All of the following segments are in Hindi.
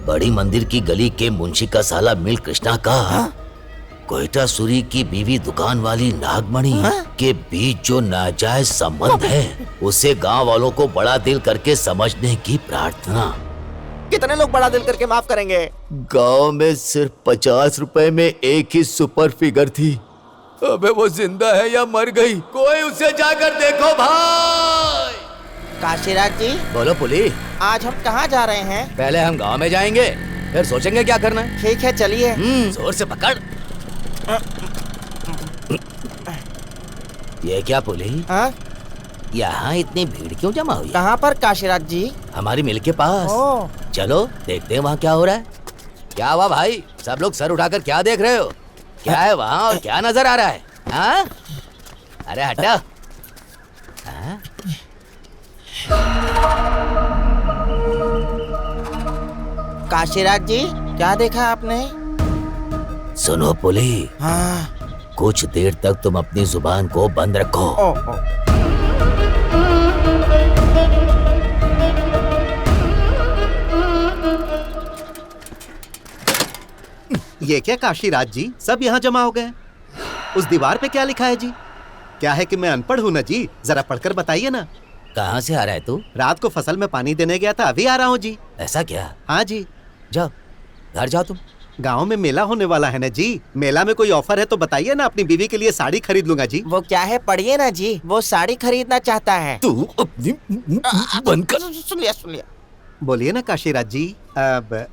बड़ी मंदिर की गली के मुंशी का साला मिल कृष्णा का कोयटासुरी की बीवी दुकान वाली नागमणि के बीच जो नाजायज संबंध है उसे गांव वालों को बड़ा दिल करके समझने की प्रार्थना। कितने लोग बड़ा दिल करके माफ करेंगे? गांव में सिर्फ 50 रुपए में एक ही सुपर फिगर थी। अबे वो जिंदा है या मर गई? कोई उसे जाकर देखो भाई। काशीराज जी। बोलो पुली। आज हम कहाँ जा रहे हैं? पहले हम गांव में जाएंगे, फिर सोचेंगे क्या करना है। ठीक है चलिए। जोर से पकड़। ये क्या पुली? यहाँ इतनी भीड़ क्यों जमा हुई? कहाँ पर काशीराज जी? हमारी मिल के पास। चलो देखते हैं वहाँ क्या हो रहा है। क्या हुआ भाई, सब लोग सर उठाकर क्या देख रहे हो? क्या है वहाँ और क्या नजर आ रहा है? हाँ? अरे हटा। हाँ? काशीराज जी क्या देखा आपने? सुनो पुली। हाँ। कुछ देर तक तुम अपनी जुबान को बंद रखो। ये क्या काशीराज जी, सब यहाँ जमा हो गए? उस दीवार पे क्या लिखा है जी? क्या है कि मैं अनपढ़ हूँ ना जी, जरा पढ़कर बताइए ना। कहाँ से आ रहा है तू? रात को फसल में पानी देने गया था, अभी आ रहा हूँ जी। ऐसा क्या? हाँ जी। जाओ घर जाओ तुम। गांव में मेला होने वाला है ना जी, मेला में कोई ऑफर है तो बताइए ना, अपनी बीवी के लिए साड़ी खरीद लूंगा जी। वो क्या है पढ़िए ना जी, वो साड़ी खरीदना चाहता है। तू अपनी बंद कर। सुन लिया। बोलिए ना काशीराज जी। अब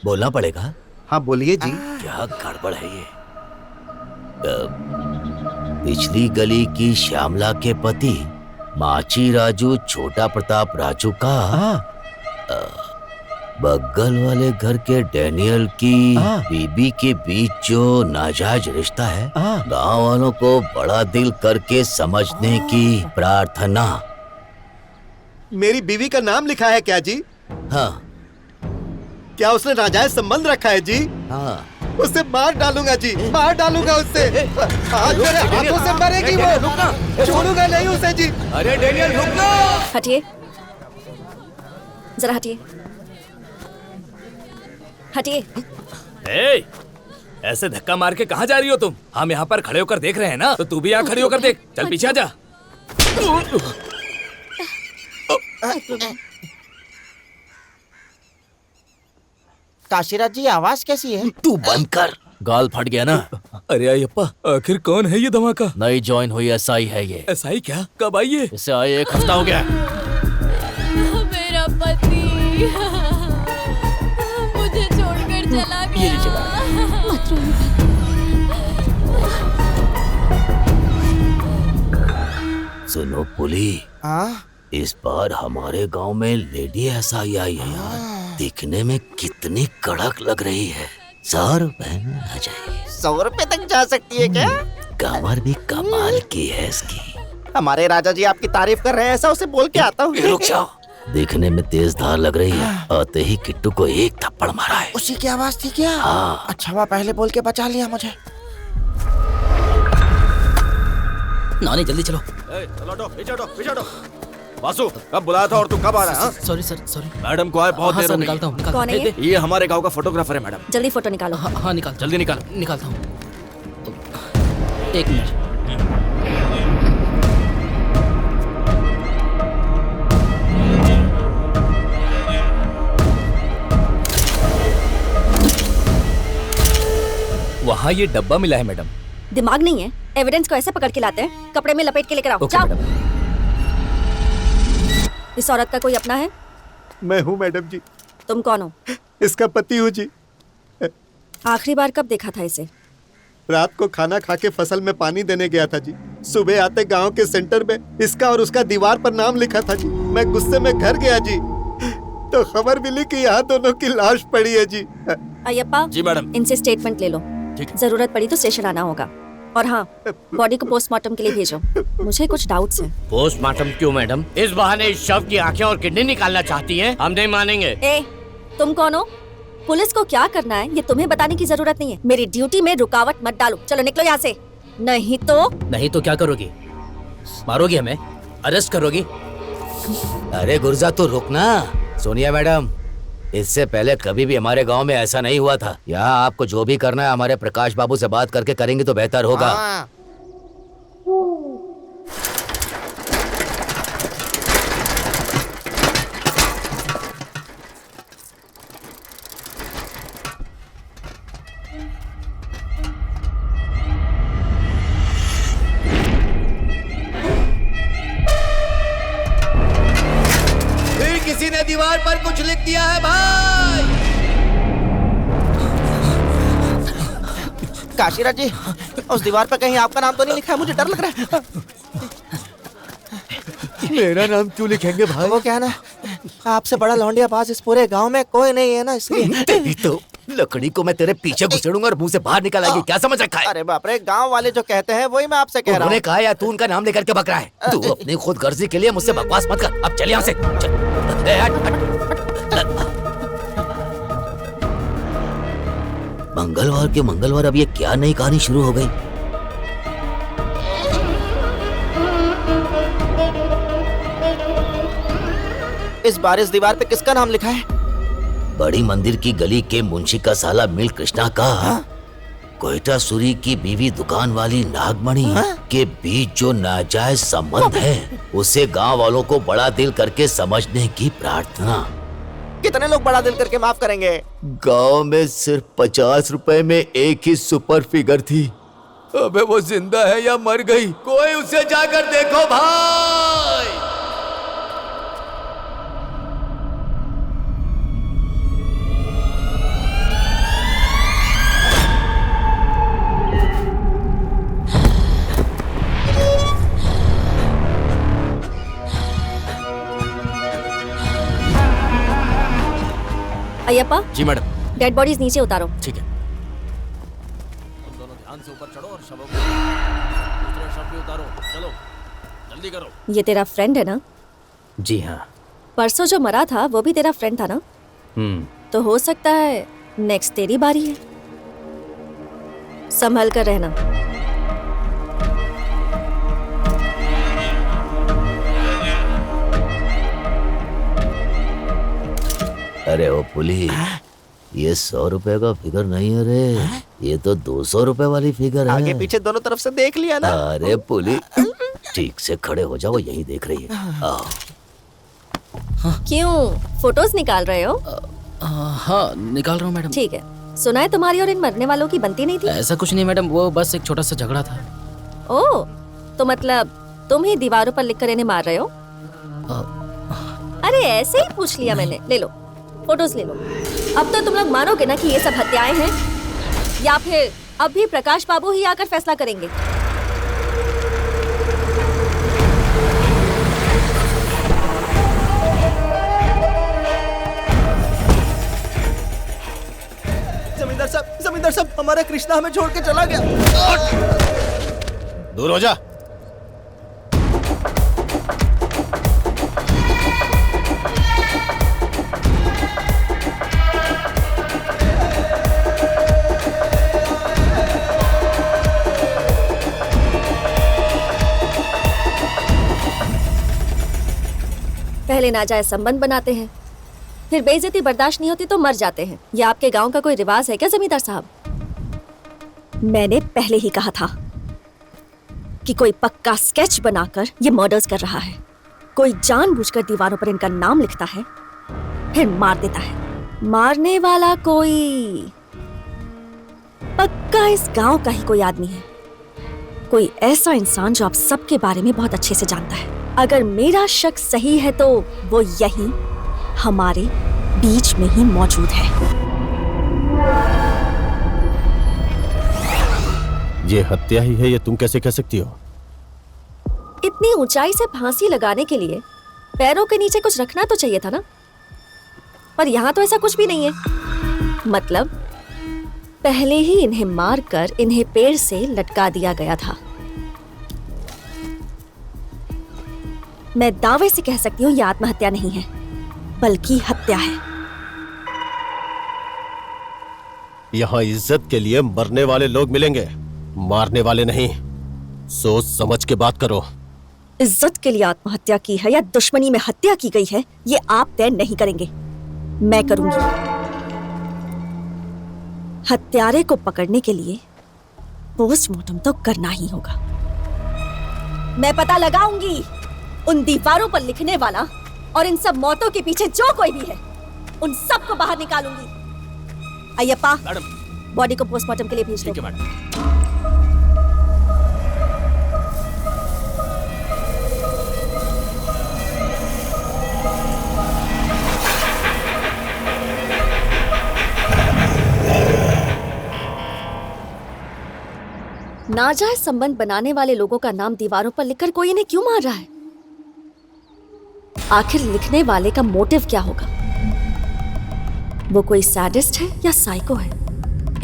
बोलना पड़ेगा। हाँ बोलिए जी। क्या गड़बड़ है ये? पिछली गली की श्यामला के पति माची राजू छोटा प्रताप राजू का बगल वाले घर के डैनियल की बीबी के बीच जो नाजायज रिश्ता है, गांव वालों को बड़ा दिल करके समझने की प्रार्थना। मेरी बीवी का नाम लिखा है क्या जी? हाँ। क्या उसने नाजायज संबंध रखा है जी? हाँ। उसे मार डालूंगा जी, मार डालूंगा उससे। आज मेरे हाथों से मरेगी वो, छोड़ूंगा नहीं उसे जी। अरे डैनियल रुकना। हटिए, जरा हटिए। ए, ऐसे धक्का मार के कहाँ जा रही हो तुम? हम यहाँ पर खड़े होकर देख रहे हैं ना, तो तू भी यहाँ खड़ी होकर देख। चल पीछे आ जा। काशीराज जी आवाज कैसी है? तू बंद कर। गाल फट गया ना। अरे अयप्पा, आखिर कौन है ये धमाका? नई ज्वाइन हुई एसआई है ये। एसआई क्या? कब आई है? इसे आए 1 हफ्ता हो गया। मेरा पति मुझे छोड़कर चला गया। मत सुनो पुली। हाँ? इस बार हमारे गांव में लेडी एसआई आई है यार। दिखने में कितनी कड़क लग रही है। 100 रुपए में आ जाएगी। 100 रुपए तक जा सकती है क्या? कमर भी कमाल की है इसकी। हमारे राजा जी आपकी तारीफ कर रहे हैं, ऐसा उसे बोल के आता हूँ। रुक जाओ। देखने में तेज धार लग रही है। आते ही किट्टू को एक थप्पड़ मारा है। उसी की आवाज थी क्या? हाँ। अच्छा हुआ पहले बोल के बचा लिया मुझे। नानी जल्दी चलो। पीछे हटो। वासु, कब बुलाया था और तू कब आ रहा है? Sorry sorry. मैडम को आए बहुत देर हो गई। निकालता हूँ। कौन है ये? ये हमारे गांव का फोटोग्राफर है मैडम। जल्दी फोटो निकालो। हाँ निकाल। जल्दी निकाल। निकालता हूँ। 1 मिनट। वहाँ ये डब्बा मिला है मैडम। दिमाग नहीं है? एविडेंस को ऐसे पकड़ के लाते हैं? कपड़े में लपेट के लेकर आओ। ओके जाओ। मैडम। इस औरत का कोई अपना है? मैं हूँ मैडम जी। तुम कौन हो? इसका पति हूँ जी। आखिरी बार कब देखा था इसे? रात को खाना खा के फसल में पानी देने गया था जी। सुबह आते गांव के सेंटर में इसका और उसका दीवार पर नाम लिखा था जी। मैं गुस्से में घर गया जी, तो खबर मिली कि यहाँ दोनों की लाश पड़ी है जी। अयप्पा जी मैडम। इनसे स्टेटमेंट ले लो। जरूरत पड़ी तो स्टेशन आना होगा। और हाँ, बॉडी को पोस्टमार्टम के लिए भेजो। मुझे कुछ डाउट्स हैं। पोस्टमार्टम क्यों मैडम? इस बहाने इस शव की आंखें और किडनी निकालना चाहती हैं? हम नहीं मानेंगे। ए, तुम कौन हो? पुलिस को क्या करना है ये तुम्हें बताने की जरूरत नहीं है। मेरी ड्यूटी में रुकावट मत डालो। चलो निकलो यहाँ से। नहीं तो क्या करोगी? मारोगी हमें? अरेस्ट करोगी? अरे गुर्जा तो रुक ना। सोनिया मैडम, इससे पहले कभी भी हमारे गांव में ऐसा नहीं हुआ था। यहाँ आपको जो भी करना है हमारे प्रकाश बाबू से बात करके करेंगे तो बेहतर होगा। हाँ। फिर किसी ने दीवार पर कुछ लिख दिया है भाई। काशीराज जी, उस दीवार पर कहीं आपका नाम तो नहीं लिखा है? मुझे डर लग रहा है। मेरा नाम क्यों लिखेंगे भाई? वो क्या है ना, आपसे बड़ा लौंडिया पास इस पूरे गांव में कोई नहीं है ना, इसलिए। तेरी तो लकड़ी को मैं तेरे पीछे घुसेड़ूंगा और मुंह से बाहर निकल आएगी। क्या समझ रखा है? अरे बाप रे, गांव वाले जो कहते हैं वही मैं आपसे कह रहा उन्होंने हूँ। कहा या तू उनका नाम लेकर के बक रहा है? तू अपनी खुद गर्जी के लिए मुझसे बकवास मत कर। अब चल यहाँ से चल। ए, हट, हट। मंगलवार के मंगलवार अब ये क्या नई कहानी शुरू हो गई? इस बार इस दीवार पे किसका नाम लिखा है? बड़ी मंदिर की गली के मुंशी का साला मिल कृष्णा का कोयटा सूरी की बीवी दुकान वाली नागमणि के बीच जो नाजायज संबंध है उसे गांव वालों को बड़ा दिल करके समझने की प्रार्थना। कितने लोग बड़ा दिल करके माफ करेंगे? गांव में सिर्फ 50 रुपए में एक ही सुपर फिगर थी। अबे वो जिंदा है या मर गई? कोई उसे जाकर देखो भाई। अय्यप्पा, जी मैडम। डेड बॉडीज नीचे उतारो। ठीक है। तुम दोनों ध्यान से ऊपर चढ़ो और शवों को दूसरे शव भी उतारो। चलो जल्दी करो। ये तेरा फ्रेंड है ना? जी हाँ। परसों जो मरा था वो भी तेरा फ्रेंड था ना? तो हो सकता है नेक्स्ट तेरी बारी है। संभल कर रहना। अरे ओ पुली, ये 100 रुपए का फिगर नहीं है रे, ये तो 200 रुपए वाली फिगर है। आगे पीछे दोनों तरफ से देख लिया ना? अरे पुली, ठीक से खड़े हो जाओ, यही देख रही है। आओ। क्यों फोटोज निकाल रहे हो? हाँ निकाल रहा हूँ मैडम। ठीक है। सुना है तुम्हारी और इन मरने वालों की बनती नहीं थी? ऐसा कुछ नहीं मैडम, वो बस एक छोटा सा झगड़ा था। ओह, तो मतलब तुम ही दीवारों पर लिखकर इन्हें मार रहे हो? अरे ऐसे ही पूछ लिया मैंने। ले लो फोटोज, ले लो। अब तो तुम लोग मानोगे ना कि ये सब हत्याएं हैं, या फिर अब भी प्रकाश बाबू ही आकर फैसला करेंगे? जमींदार साहब, हमारा कृष्णा हमें छोड़ के चला गया। दूर हो जा। पहले नाजायज संबंध बनाते हैं, फिर बेइज्जती बर्दाश्त नहीं होती तो मर जाते हैं। ये आपके गांव का कोई रिवाज है क्या जमींदार साहब? मैंने पहले ही कहा था कि कोई पक्का स्केच बनाकर ये मर्डर्स कर रहा है। कोई जानबूझकर दीवारों पर इनका नाम लिखता है फिर मार देता है। मारने वाला कोई पक्का इस गांव का ही कोई आदमी है, कोई ऐसा इंसान जो आप सबके बारे में बहुत अच्छे से जानता है। अगर मेरा शक सही है तो वो यहीं हमारे बीच में ही मौजूद है। ये हत्या ही है, ये तुम कैसे कह सकती हो? इतनी ऊंचाई से फांसी लगाने के लिए पैरों के नीचे कुछ रखना तो चाहिए था ना, पर यहाँ तो ऐसा कुछ भी नहीं है। मतलब पहले ही इन्हें मारकर इन्हें पेड़ से लटका दिया गया था। मैं दावे से कह सकती हूँ ये आत्महत्या नहीं है बल्कि हत्या है। यहाँ इज्जत के लिए मरने वाले लोग मिलेंगे, मारने वाले नहीं। सोच समझ के बात करो। इज्जत के लिए आत्महत्या की है या दुश्मनी में हत्या की गई है, ये आप तय नहीं करेंगे। मैं करूंगी। हत्यारे को पकड़ने के लिए पोस्टमार्टम तो करना ही होगा। मैं पता लगाऊंगी उन दीवारों पर लिखने वाला और इन सब मौतों के पीछे जो कोई भी है, उन सबको बाहर निकालूंगी। अय्यप्पा, बॉडी को पोस्टमार्टम के लिए भेज दो। ठीक है मैडम। नाजायज संबंध बनाने वाले लोगों का नाम दीवारों पर लिखकर कोई इन्हें क्यों मार रहा है? आखिर लिखने वाले का मोटिव क्या होगा? वो कोई सैडिस्ट है या साइको है?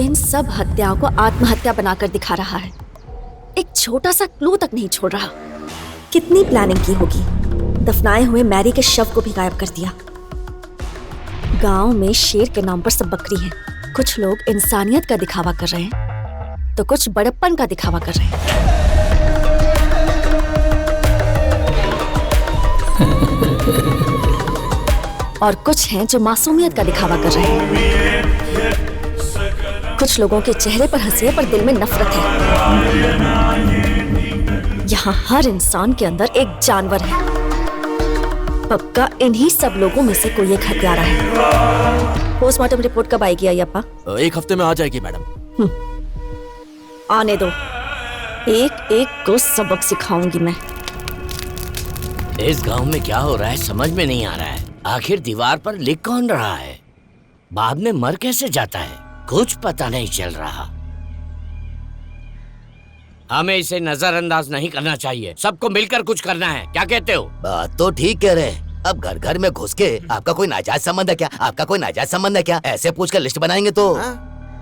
इन सब हत्याओं को आत्महत्या बनाकर दिखा रहा है। एक छोटा सा क्लू तक नहीं छोड़ रहा। कितनी प्लानिंग की होगी? दफनाए हुए मैरी के शव को भी गायब कर दिया। गांव में शेर के नाम पर सब बकरी हैं। कुछ लोग इंसानियत का दिखावा कर रहे हैं तो कुछ बड़प्पन का दिखावा कर रहे हैं। और कुछ हैं जो मासूमियत का दिखावा कर रहे हैं। कुछ लोगों के चेहरे पर हंसी है पर दिल में नफरत है। यहाँ हर इंसान के अंदर एक जानवर है। पक्का इन्हीं सब लोगों में से कोई एक हत्यारा है। पोस्टमार्टम रिपोर्ट कब आएगी अय्यप्पा? 1 हफ्ते में आ जाएगी मैडम। आने दो, एक एक को सबक सिखाऊंगी मैं। इस गांव में क्या हो रहा है समझ में नहीं आ रहा है। आखिर दीवार पर लिख कौन रहा है? बाद में मर कैसे जाता है? कुछ पता नहीं चल रहा। हमें इसे नजरअंदाज नहीं करना चाहिए। सबको मिलकर कुछ करना है। क्या कहते हो? बात तो ठीक कह रहे हैं। अब घर घर में घुस के आपका कोई नाजायज संबंध है क्या? आपका कोई नाजायज संबंध है क्या? ऐसे पूछ कर लिस्ट बनाएंगे तो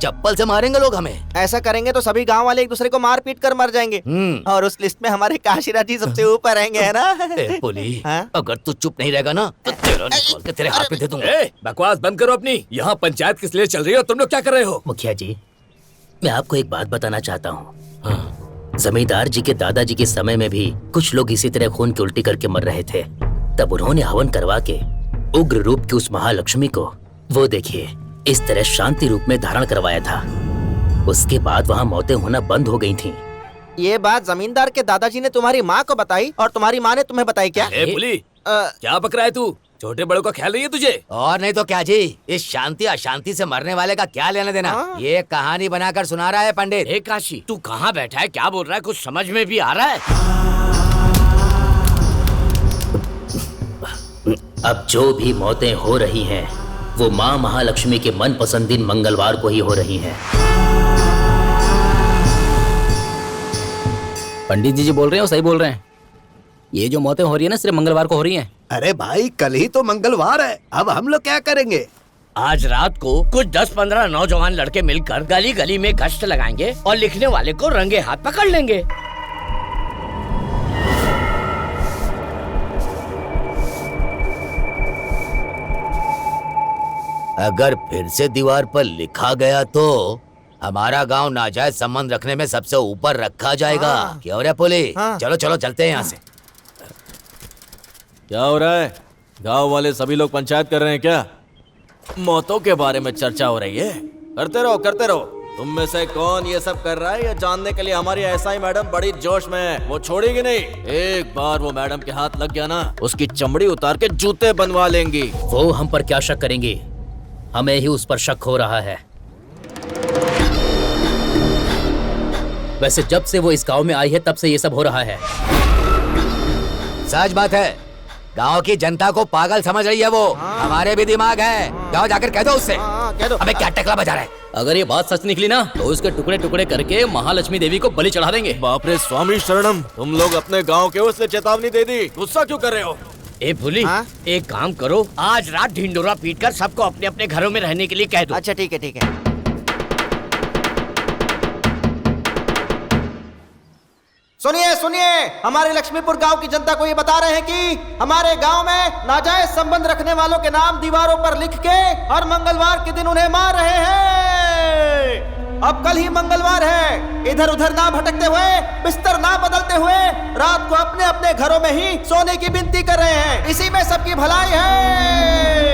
चप्पल से मारेंगे लोग हमें। ऐसा करेंगे तो सभी गांव वाले एक दूसरे को मार पीट कर मर जाएंगे। और उस लिस्ट में हमारे काशीराज जी सबसे ऊपर रहेंगे, है ना? पुली, अगर तू चुप नहीं रहेगा ना तो तेरा निकाल के तेरे हाथ पे दे दूंगा। बकवास बंद करो अपनी। यहाँ पंचायत किस लिए चल रही है और तुम लोग क्या कर रहे हो? मुखिया जी, मैं आपको एक बात बताना चाहता हूँ। जमींदार जी के दादाजी के समय में भी कुछ लोग इसी तरह खून की उल्टी करके मर रहे थे। तब उन्होंने हवन करवा के उग्र रूप की उस महालक्ष्मी को, वो देखिए, इस तरह शांति रूप में धारण करवाया था। उसके बाद वहाँ मौतें होना बंद हो गई थीं। ये बात जमींदार के दादाजी ने तुम्हारी माँ को बताई और तुम्हारी माँ ने तुम्हें बताई क्या? पुली, क्या बक रहा है तू? छोटे बड़ों का ख्याल नहीं है तुझे? और नहीं तो क्या जी, इस शांति अशांति से मरने वाले का क्या लेना देना? ये कहानी बनाकर सुना रहा है पंडित। ए काशी, तू कहाँ बैठा है? क्या बोल रहा है? कुछ समझ में भी आ रहा है? अब जो भी मौतें हो रही हैं, वो माँ महालक्ष्मी के मनपसंद दिन मंगलवार को ही हो रही हैं। पंडित जी बोल रहे हो, सही बोल रहे हैं। ये जो मौतें हो रही है ना, सिर्फ मंगलवार को हो रही हैं। अरे भाई, कल ही तो मंगलवार है। अब हम लोग क्या करेंगे? आज रात को कुछ 10-15 नौजवान लड़के मिलकर गली गली में गश्त लगाएंगे और लिखने वाले को रंगे हाथ पकड़ लेंगे। अगर फिर से दीवार पर लिखा गया तो हमारा गांव नाजायज संबंध रखने में सबसे ऊपर रखा जाएगा। क्यों रे पुली? चलो चलो चलते हैं यहाँ से। क्या हो रहा है? गांव वाले सभी लोग पंचायत कर रहे हैं क्या? मौतों के बारे में चर्चा हो रही है। करते रहो करते रहो। तुम में से कौन ये सब कर रहा है, ये जानने के लिए हमारी एसआई मैडम बड़ी जोश में है। वो छोड़ेगी नहीं। एक बार वो मैडम के हाथ लग गया ना, उसकी चमड़ी उतार के जूते बनवा लेंगी। वो हम पर क्या शक करेंगी? हमें ही उस पर शक हो रहा है। वैसे जब से वो इस गांव में आई है तब से ये सब हो रहा है। सच बात है, गांव की जनता को पागल समझ रही है वो। हमारे भी दिमाग है। जाओ जाकर कह दो उससे। कह दो। अबे क्या टकला बजा रहा है? अगर ये बात सच निकली ना तो उसके टुकड़े टुकड़े करके महालक्ष्मी देवी को बलि चढ़ा देंगे। बाप रे स्वामी शरणम, तुम लोग अपने गांव के उसने चेतावनी दे दी, गुस्सा क्यों कर रहे हो? ए भूली, एक काम करो, आज रात ढिंडोरा पीटकर सबको अपने अपने घरों में रहने के लिए कह दो। अच्छा ठीक है ठीक है। सुनिए सुनिए, हमारे लक्ष्मीपुर गांव की जनता को ये बता रहे हैं कि हमारे गांव में नाजायज संबंध रखने वालों के नाम दीवारों पर लिख के हर मंगलवार के दिन उन्हें मार रहे हैं। अब कल ही मंगलवार है। इधर उधर ना भटकते हुए, बिस्तर ना बदलते हुए रात को अपने अपने घरों में ही सोने की विनती कर रहे हैं। इसी में सबकी भलाई है।